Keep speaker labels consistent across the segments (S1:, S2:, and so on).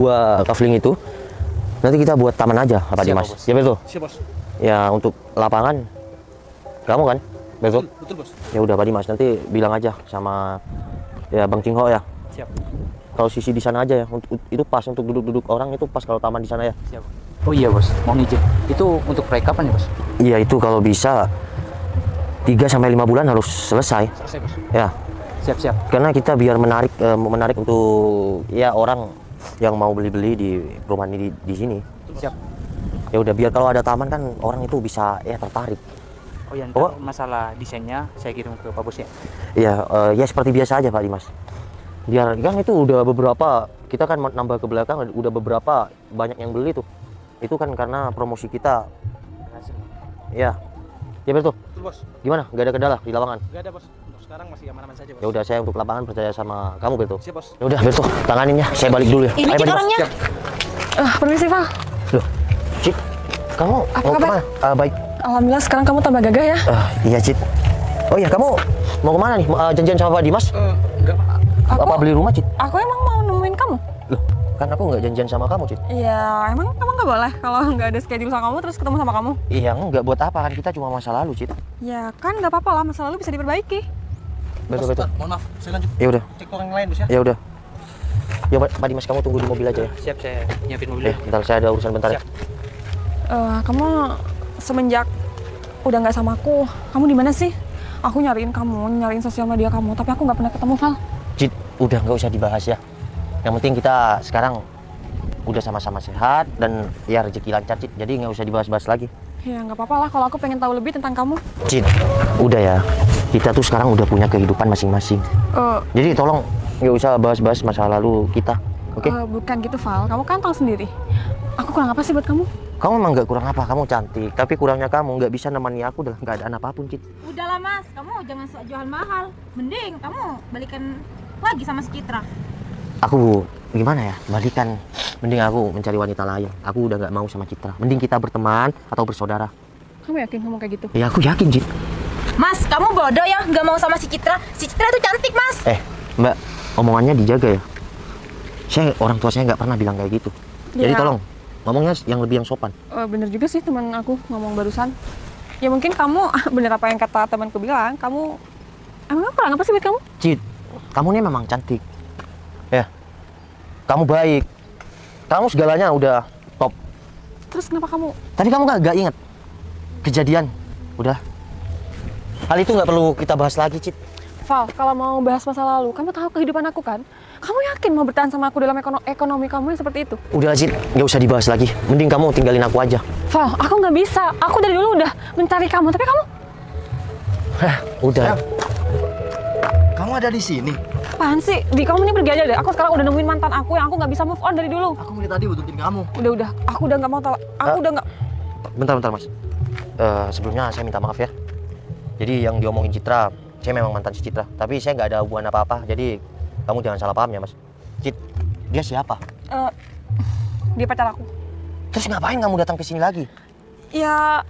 S1: Dua kafling itu nanti kita buat taman aja, Pak Dimas.
S2: Bos.
S1: Ya betul.
S2: Siap, Bos.
S1: Ya untuk lapangan kamu kan, betul?
S2: Betul, Bos.
S1: Ya udah Pak Dimas, nanti bilang aja sama ya Bang Cingho ya.
S2: Siap.
S1: Kalau sisi di sana aja ya, untuk itu pas untuk duduk-duduk orang itu pas kalau taman di sana ya.
S2: Siap. Oh iya, Bos. Mau izin. Itu untuk proyek kapan ya, Bos?
S1: Iya itu kalau bisa 3 sampai 5 bulan harus selesai.
S2: Selesai, Bos.
S1: Ya.
S2: Siap.
S1: Karena kita biar menarik untuk ya orang yang mau beli-beli di perumahan ini di sini.
S2: Siap.
S1: Ya udah biar kalau ada taman kan orang itu bisa ya tertarik.
S2: Oh iya,
S1: Oh.
S2: masalah desainnya saya kirim ke Pak Bos ya.
S1: Ya ya seperti biasa aja Pak Dimas. Biar kan itu udah beberapa kita kan nambah ke belakang udah beberapa banyak yang beli tuh. Itu kan karena promosi kita.
S2: Berhasil.
S1: Ya. Ya betul.
S2: Betul, Bos.
S1: Gimana? Gak ada kendala di lapangan?
S2: Enggak ada, Bos. Untuk sekarang masih aman-aman saja, Bos.
S1: Ya udah saya untuk lapangan percaya sama kamu betul.
S2: Siap, Bos.
S1: Ya udah betul. Tanganin ya. Saya balik dulu ya.
S3: Ini
S1: Ayo, Pak Dimas.
S3: orangnya.
S2: Siap.
S3: Permisi, Pak.
S1: Loh, Cit, kamu
S3: Apa
S1: mau
S3: kabar?
S1: kemana? Baik.
S3: Alhamdulillah sekarang kamu tambah gagah ya.
S1: Iya, Cit. Oh iya, kamu mau kemana nih? Janjian sama Pak Dimas?
S2: Enggak, Pak.
S1: Apa beli rumah, Cit?
S3: Aku emang mau nemuin kamu.
S1: Loh, kan aku nggak janjian sama kamu, Cit.
S3: Iya, emang kamu nggak boleh kalau nggak ada schedule sama kamu terus ketemu sama kamu.
S1: Iya, nggak buat apa kan kita cuma masa lalu, Cit.
S3: Ya kan nggak apa-apa lah, masa lalu bisa diperbaiki.
S1: Betul,
S2: Bos,
S1: betul.
S2: Mohon maaf, saya lanjut.
S1: Ya udah,
S2: Cek orang yang lain, Bos ya.
S1: ya udah. Ya Pak Dimas, kamu tunggu di mobil aja ya.
S2: Siap, saya nyiapin mobilnya.
S1: Bentar saya ada urusan bentar ya.
S2: Siap.
S3: Kamu semenjak udah nggak sama aku, kamu di mana sih? Aku nyariin kamu, nyariin sosial media kamu, tapi aku nggak pernah ketemu, Val.
S1: Cit, udah nggak usah dibahas ya. Yang penting kita sekarang udah sama-sama sehat dan ya rezeki lancar, Cit. Jadi nggak usah dibahas-bahas lagi.
S3: Ya nggak apa-apa lah kalau aku pengen tahu lebih tentang kamu.
S1: Cit, udah ya. Kita tuh sekarang udah punya kehidupan masing-masing. Jadi tolong nggak usah bahas-bahas masa lalu kita, oke?
S3: Bukan gitu, Val. Kamu kan tahu sendiri. Aku kurang apa sih buat kamu?
S1: Kamu emang nggak kurang apa, kamu cantik. Tapi kurangnya kamu nggak bisa nemani aku dalam keadaan apapun, Cit.
S4: Udahlah Mas, kamu jangan sok jual mahal. Mending kamu balikan lagi sama si Citra.
S1: Aku gimana ya, balikan. Mending aku mencari wanita lain. Aku udah nggak mau sama Citra. Mending kita berteman atau bersaudara.
S3: Kamu yakin ngomong kayak gitu?
S1: Ya aku yakin, Cit.
S4: Mas, kamu bodoh ya nggak mau sama si Citra. Si Citra tuh cantik Mas.
S1: Mbak, omongannya dijaga ya. Orang tua saya nggak pernah bilang kayak gitu. Jadi
S3: Ya.
S1: tolong ngomongnya yang lebih yang sopan.
S3: Bener juga sih teman aku ngomong barusan. Ya mungkin kamu bener apa yang kata temanku bilang. Kamu emang aku kurang apa sih buat kamu?
S1: Cit, kamu ini memang cantik. Ya, kamu baik. Kamu segalanya udah top.
S3: Terus kenapa kamu?
S1: Tapi kamu nggak ingat kejadian. Udah. Hal itu nggak perlu kita bahas lagi, Cit.
S3: Val, kalau mau bahas masa lalu, kamu tahu kehidupan aku kan? Kamu yakin mau bertahan sama aku dalam ekonomi kamu yang seperti itu?
S1: Udah, Cit, nggak usah dibahas lagi. Mending kamu tinggalin aku aja.
S3: Val, aku nggak bisa. Aku dari dulu udah mencari kamu, tapi kamu
S1: Udah.
S5: Kamu ada di sini?
S3: apaan sih? Di kamu ini pergi aja deh. Aku sekarang udah nemuin mantan aku yang aku nggak bisa move on dari dulu.
S5: Aku dari tadi butuhin kamu.
S3: Udah. Aku udah nggak mau tahu. Aku udah nggak.
S1: Bentar, Mas. Sebelumnya saya minta maaf ya. Jadi yang diomongin Citra, saya memang mantan si Citra. Tapi saya nggak ada hubungan apa-apa. Jadi kamu jangan salah paham ya, Mas. Cit, dia siapa?
S3: Dia pacar aku.
S1: Terus ngapain kamu datang ke sini lagi?
S3: Ya,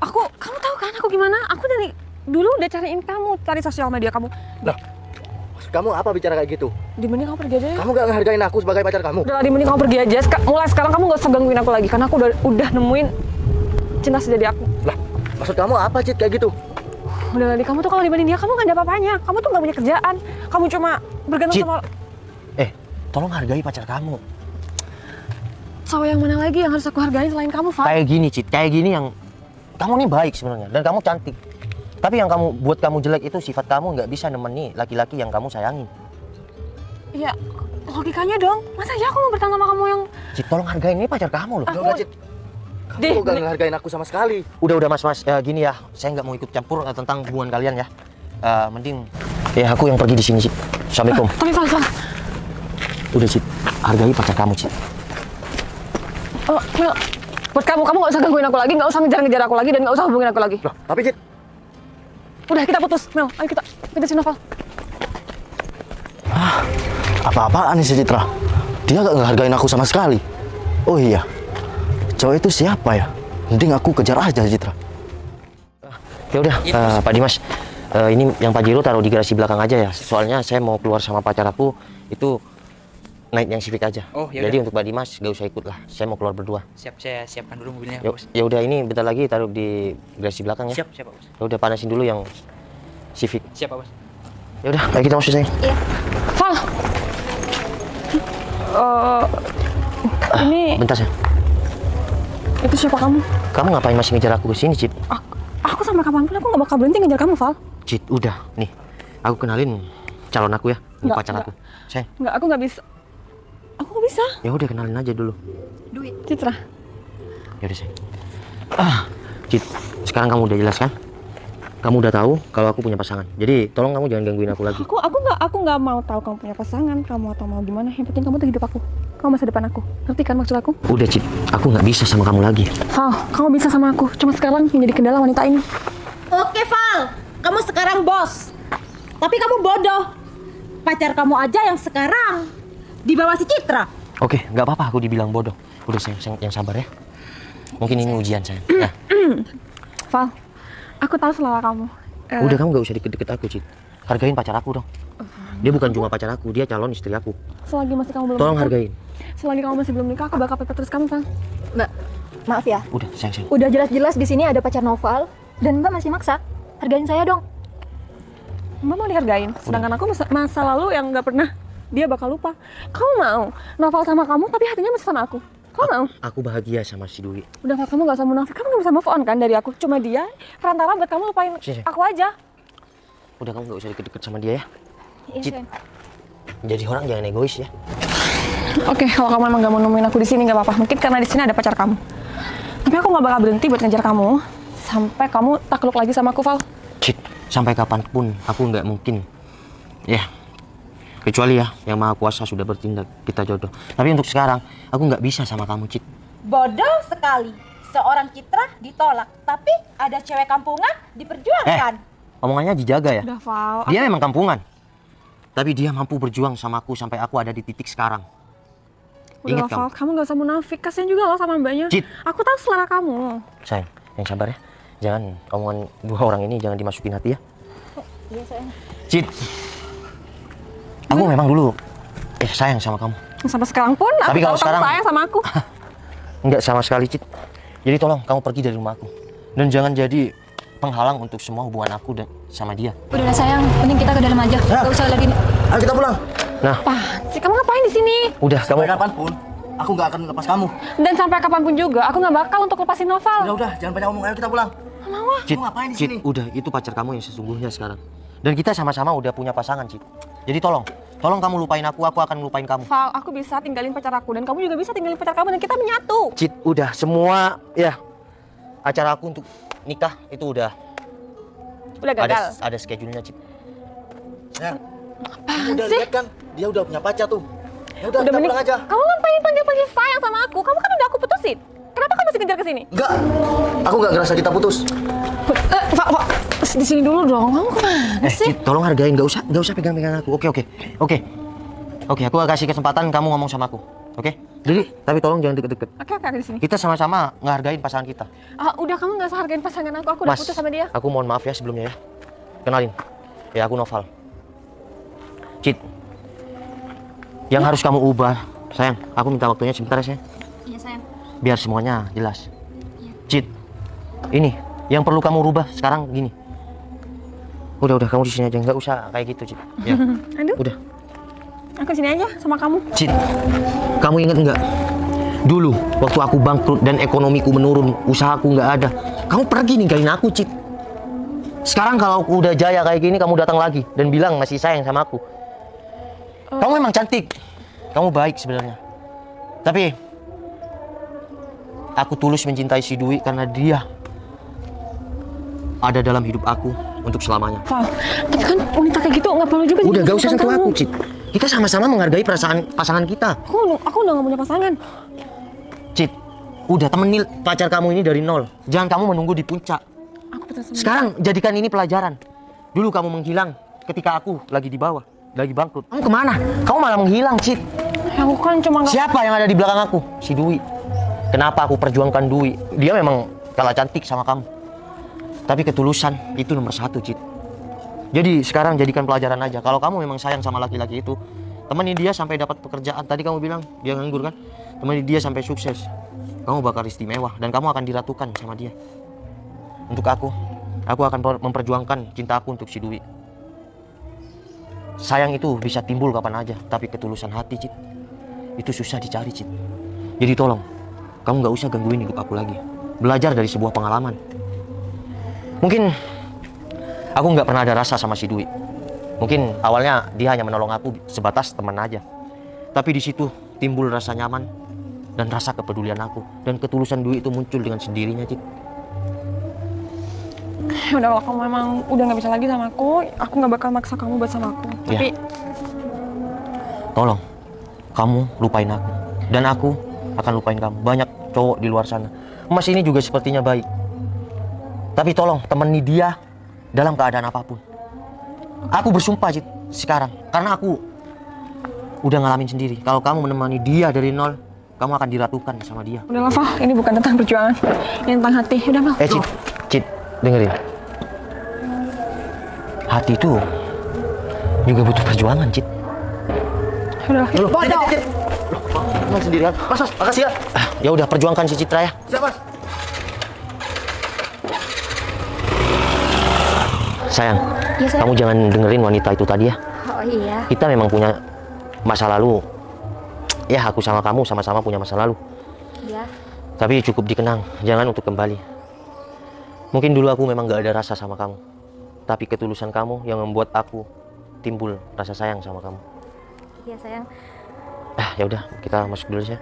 S3: kamu tahu kan aku gimana? Aku dari dulu udah cariin kamu, cari sosial media kamu.
S5: Lah, maksud kamu apa bicara kayak gitu?
S3: Di mending kamu pergi aja ya.
S5: Kamu gak ngehargain aku sebagai pacar kamu?
S3: Udah, di mending kamu pergi aja. Mulai sekarang kamu gak usah gangguin aku lagi, karena aku udah nemuin cinta sejati aku.
S5: Lah, maksud kamu apa, Cit, kayak gitu?
S3: Udah, kamu tuh kalau dibanding dia, kamu gak ada apa-apanya. Kamu tuh gak punya kerjaan. Kamu cuma bergantung
S1: Cit.
S3: sama
S1: Tolong hargai pacar kamu.
S3: cowok yang mana lagi yang harus aku hargai selain kamu, Fat?
S1: Kayak gini, Cit. Kayak gini yang kamu nih baik sebenarnya dan kamu cantik. Tapi yang buat kamu jelek itu sifat kamu nggak bisa nemeni laki-laki yang kamu sayangin.
S3: Ya, logikanya dong. Masa ya aku mau bertahan sama kamu yang...
S1: Cit, tolong hargain, ini pacar kamu loh.
S5: Udah, Cit. Kamu gak ngehargain aku sama sekali.
S1: Udah Mas. Gini ya, saya nggak mau ikut campur tentang hubungan kalian ya. Mending ya aku yang pergi di sini, Cit. Assalamualaikum.
S3: Tapi Fat.
S1: Udah, Cit. Hargai pacar kamu, Cit.
S3: Mel, buat kamu gak usah gangguin aku lagi, gak usah ngejar-ngejar aku lagi, dan gak usah hubungin aku lagi.
S5: Loh, tapi Cit,
S3: Udah, kita putus, Mel. Ayo kita sini, Val.
S5: apa-apaan nih si Citra? Dia gak ngehargain aku sama sekali. Oh iya, cowok itu siapa ya? Mending aku kejar aja Citra.
S1: Ya udah, Pak Dimas. Ini yang Pajero taruh di garasi belakang aja ya. Soalnya saya mau keluar sama pacar aku itu naik yang Civic aja.
S2: Oh, ya
S1: Jadi
S2: udah.
S1: untuk Mbak Dimas gak usah ikut lah. Saya mau keluar berdua.
S2: Siap, saya siapkan dulu mobilnya,
S1: Ya,
S2: Bos.
S1: ya udah ini bentar lagi taruh di garasi belakang ya.
S2: Siap, siap, Pak Bos.
S1: Ya udah panasin dulu yang Civic.
S2: Siap, Pak Bos.
S1: Ya udah, kayak kita masuk sayang.
S3: Val. Ini
S1: Bentar sayang.
S3: itu siapa kamu?
S1: Kamu ngapain masih ngejar aku ke sini, Cit?
S3: Aku sampai kapanpun aku nggak bakal berhenti ngejar kamu, Val.
S1: Cit, udah. Nih, aku kenalin calon aku ya. Ini
S3: Nggak,
S1: pacar
S3: nggak.
S1: aku. Sayang,
S3: Nggak, aku nggak bisa. Aku nggak bisa.
S1: ya udah kenalin aja dulu.
S3: Citra.
S1: Ya udah sayang. Cit, sekarang kamu udah jelas kan? Kamu udah tahu kalau aku punya pasangan. Jadi tolong kamu jangan gangguin aku lagi.
S3: Aku nggak mau tahu kamu punya pasangan, kamu atau mau gimana. Yang penting kamu tuh hidup aku. Kamu masa depan aku. Ngerti kan maksud aku?
S1: Udah Cit, aku nggak bisa sama kamu lagi.
S3: Val, kamu bisa sama aku. Cuma sekarang menjadi kendala wanita ini.
S4: Oke Val, kamu sekarang bos. Tapi kamu bodoh. Pacar kamu aja yang sekarang di bawah si Citra.
S1: Oke, nggak apa-apa aku dibilang bodoh. Udah sayang, yang sabar ya. Mungkin ini ujian sayang. Nah,
S3: Val, aku tahu selera kamu.
S1: udah kamu nggak usah deket-deket aku Cit. Hargain pacar aku dong. Dia bukan cuma pacar aku, dia calon istri aku.
S3: Selagi masih kamu belum
S1: Tolong
S3: nikah,
S1: hargain.
S3: selagi kamu masih belum nikah, aku bakal pepet terus kamu, Val.
S6: Mbak, maaf ya.
S1: Udah sayang.
S6: Udah jelas-jelas di sini ada pacar Noval dan Mbak masih maksa. Hargain saya dong.
S3: Mbak mau dihargain, sedangkan aku masa lalu yang nggak pernah dia bakal lupa. Kamu mau Noval sama kamu, tapi hatinya masih sama aku. Kamu mau?
S1: Aku bahagia sama si Dwi.
S3: Udah Val, kamu nggak usah munafik, kamu nggak bisa move on kan dari aku. Cuma dia perantara buat kamu lupain
S1: Sini.
S3: aku aja.
S1: Udah kamu nggak usah deket-deket sama dia ya.
S6: Iya,
S1: Cit.
S6: sayang.
S1: Jadi orang jangan egois ya.
S3: Oke, kalau kamu emang nggak mau nemuin aku di sini nggak apa-apa. Mungkin karena di sini ada pacar kamu. Tapi aku nggak bakal berhenti buat ngejar kamu sampai kamu takluk lagi sama aku, Val.
S1: Cit, sampai kapanpun aku nggak mungkin. Ya, kecuali ya yang Maha Kuasa sudah bertindak, kita jodoh. Tapi untuk sekarang aku nggak bisa sama kamu, Cit.
S4: Bodoh sekali. Seorang Citra ditolak, tapi ada cewek kampungan diperjuangkan.
S1: Omongannya dijaga ya.
S3: Udah, Val.
S1: Dia memang kampungan, tapi dia mampu berjuang sama aku sampai aku ada di titik sekarang.
S3: Udah,
S1: Ingat
S3: Val, kamu nggak usah munafik. Kasian juga loh sama mbaknya.
S1: Cit.
S3: Aku tahu selera kamu.
S1: Sayang, yang sabar ya. Jangan omongan dua orang ini jangan dimasukin hati ya.
S6: Iya, sayang.
S1: Cit, aku memang dulu sayang sama kamu.
S3: Sampai sekarang pun aku
S1: Tapi kalau
S3: tahu kamu
S1: sekarang-
S3: sayang sama aku.
S1: Enggak sama sekali, Cit. Jadi tolong kamu pergi dari rumah aku. Dan jangan jadi penghalang untuk semua hubungan aku dan sama dia.
S6: Udah lah sayang, mending kita ke dalam aja. Gak usah lagi.
S5: Ayo kita pulang.
S1: Nah,
S3: Apaan sih? Kamu ngapain di sini?
S1: udah kamu.
S5: Sampai kapanpun, aku nggak akan lepas kamu.
S3: Dan sampai kapanpun juga, aku nggak bakal untuk lepasin Noval.
S5: Udah, jangan banyak ngomong. Ayo kita pulang.
S1: Cit,
S5: Kamu ngapain di
S1: Cit,
S5: sini?
S1: udah itu pacar kamu yang sesungguhnya sekarang. Dan kita sama-sama udah punya pasangan, Cit. Jadi tolong kamu lupain aku akan lupain kamu.
S3: Val, aku bisa tinggalin pacar aku dan kamu juga bisa tinggalin pacar kamu dan kita menyatu.
S1: Cit, udah semua ya acara aku untuk nikah itu udah
S3: Udah gagal.
S1: ada schedule-nya, Cit.
S5: Sayang, kamu udah lihat kan? Dia udah punya pacar tuh. Ya udah, kita
S3: mending-
S5: pulang aja.
S3: Kamu ngapain panggil-panggil sayang sama aku? Kamu kan udah aku putusin. Kenapa kamu masih kejar ke sini?
S5: Enggak, aku nggak ngerasa kita putus.
S3: Val, di sini dulu dong. Kamu kemana sih?
S1: Cit, tolong hargain, nggak usah pegang-pegang aku. Oke, aku kasih kesempatan kamu ngomong sama aku. Oke? Jadi, tapi tolong jangan deket-deket.
S3: Oke, di sini.
S1: Kita sama-sama ngehargain pasangan kita.
S3: Udah, kamu nggak usah hargain pasangan aku udah
S1: Mas,
S3: putus sama dia.
S1: aku mohon maaf ya sebelumnya ya. Kenalin, ya aku Noval. Cit, yang harus kamu ubah, sayang, aku minta waktunya sebentar ya sayang.
S6: Iya, sayang.
S1: Biar semuanya jelas. Cit, ini yang perlu kamu rubah sekarang gini. Udah kamu di sini aja, nggak usah kayak gitu, Cit. Ya,
S3: Aduh,
S1: udah.
S3: aku sini aja sama kamu.
S1: Cit, kamu inget nggak? Dulu, waktu aku bangkrut dan ekonomiku menurun, usahaku nggak ada, kamu pergi ninggalin aku, Cit. Sekarang kalau aku udah jaya kayak gini, kamu datang lagi dan bilang masih sayang sama aku. Kamu emang cantik, kamu baik sebenarnya. Tapi aku tulus mencintai si Dwi karena dia ada dalam hidup aku untuk selamanya.
S3: Val, tapi kan wanita kayak gitu nggak perlu juga.
S1: Udah
S3: jadi
S1: gak usah
S3: pasangan
S1: sentuh
S3: kamu.
S1: aku, Cit. Kita sama-sama menghargai perasaan pasangan kita.
S3: Aku udah nggak punya pasangan.
S1: Cit, udah temenin pacar kamu ini dari nol. Jangan kamu menunggu di puncak.
S3: Aku putus sama
S1: Sekarang jadikan ini pelajaran. Dulu kamu menghilang ketika aku lagi di bawah, lagi bangkrut. Kamu kemana? Kamu malah menghilang, Cit.
S3: dia. Aku kan cuma nggak.
S1: Siapa yang ada di belakang aku? Si Dwi. Kenapa aku perjuangkan Dwi? Dia memang kalah cantik sama kamu. Tapi ketulusan itu nomor satu, Cit. Jadi sekarang jadikan pelajaran aja. Kalau kamu memang sayang sama laki-laki itu, Temani dia sampai dapat pekerjaan. Tadi kamu bilang dia nganggur kan? Temani dia sampai sukses. Kamu bakal istimewa dan kamu akan diratukan sama dia. Untuk aku akan memperjuangkan cinta aku untuk si Dwi. Sayang itu bisa timbul kapan aja, tapi ketulusan hati, Cit, itu susah dicari, Cit. Jadi tolong, kamu nggak usah gangguin hidup aku lagi. Belajar dari sebuah pengalaman. Mungkin aku nggak pernah ada rasa sama si Dwi. Mungkin awalnya dia hanya menolong aku sebatas teman aja. Tapi di situ timbul rasa nyaman dan rasa kepedulian aku. Dan ketulusan Dwi itu muncul dengan sendirinya, Cit.
S3: Ya udah, kalau kamu emang udah nggak bisa lagi sama aku nggak bakal maksa kamu buat sama aku.
S1: Ya.
S3: Tapi
S1: Tolong, kamu lupain aku. Dan aku akan lupain kamu. Banyak cowok di luar sana. Mas ini juga sepertinya baik. Tapi tolong, temani dia dalam keadaan apapun. Aku bersumpah, Cit, sekarang. Karena aku udah ngalamin sendiri. Kalau kamu menemani dia dari nol, kamu akan diratukan sama dia.
S3: udahlah, Val, ini bukan tentang perjuangan, ini tentang hati. Udah, Val.
S1: Cit, dengerin. Hati itu juga butuh perjuangan, Cit.
S3: Udah.
S1: Bodoh. Kamu sendirian. Mas, makasih ya. Ya udah, perjuangkan si Citra ya.
S5: Siap, Mas.
S1: Sayang,
S6: Iya, sayang.
S1: kamu jangan dengerin wanita itu tadi ya.
S6: Oh iya.
S1: Kita memang punya masa lalu. Ya, aku sama kamu sama-sama punya masa lalu.
S6: Iya.
S1: Tapi cukup dikenang, jangan untuk kembali. Mungkin dulu aku memang gak ada rasa sama kamu. Tapi ketulusan kamu yang membuat aku timbul rasa sayang sama kamu.
S6: Iya, sayang.
S1: Ya udah, kita masuk dulu ya.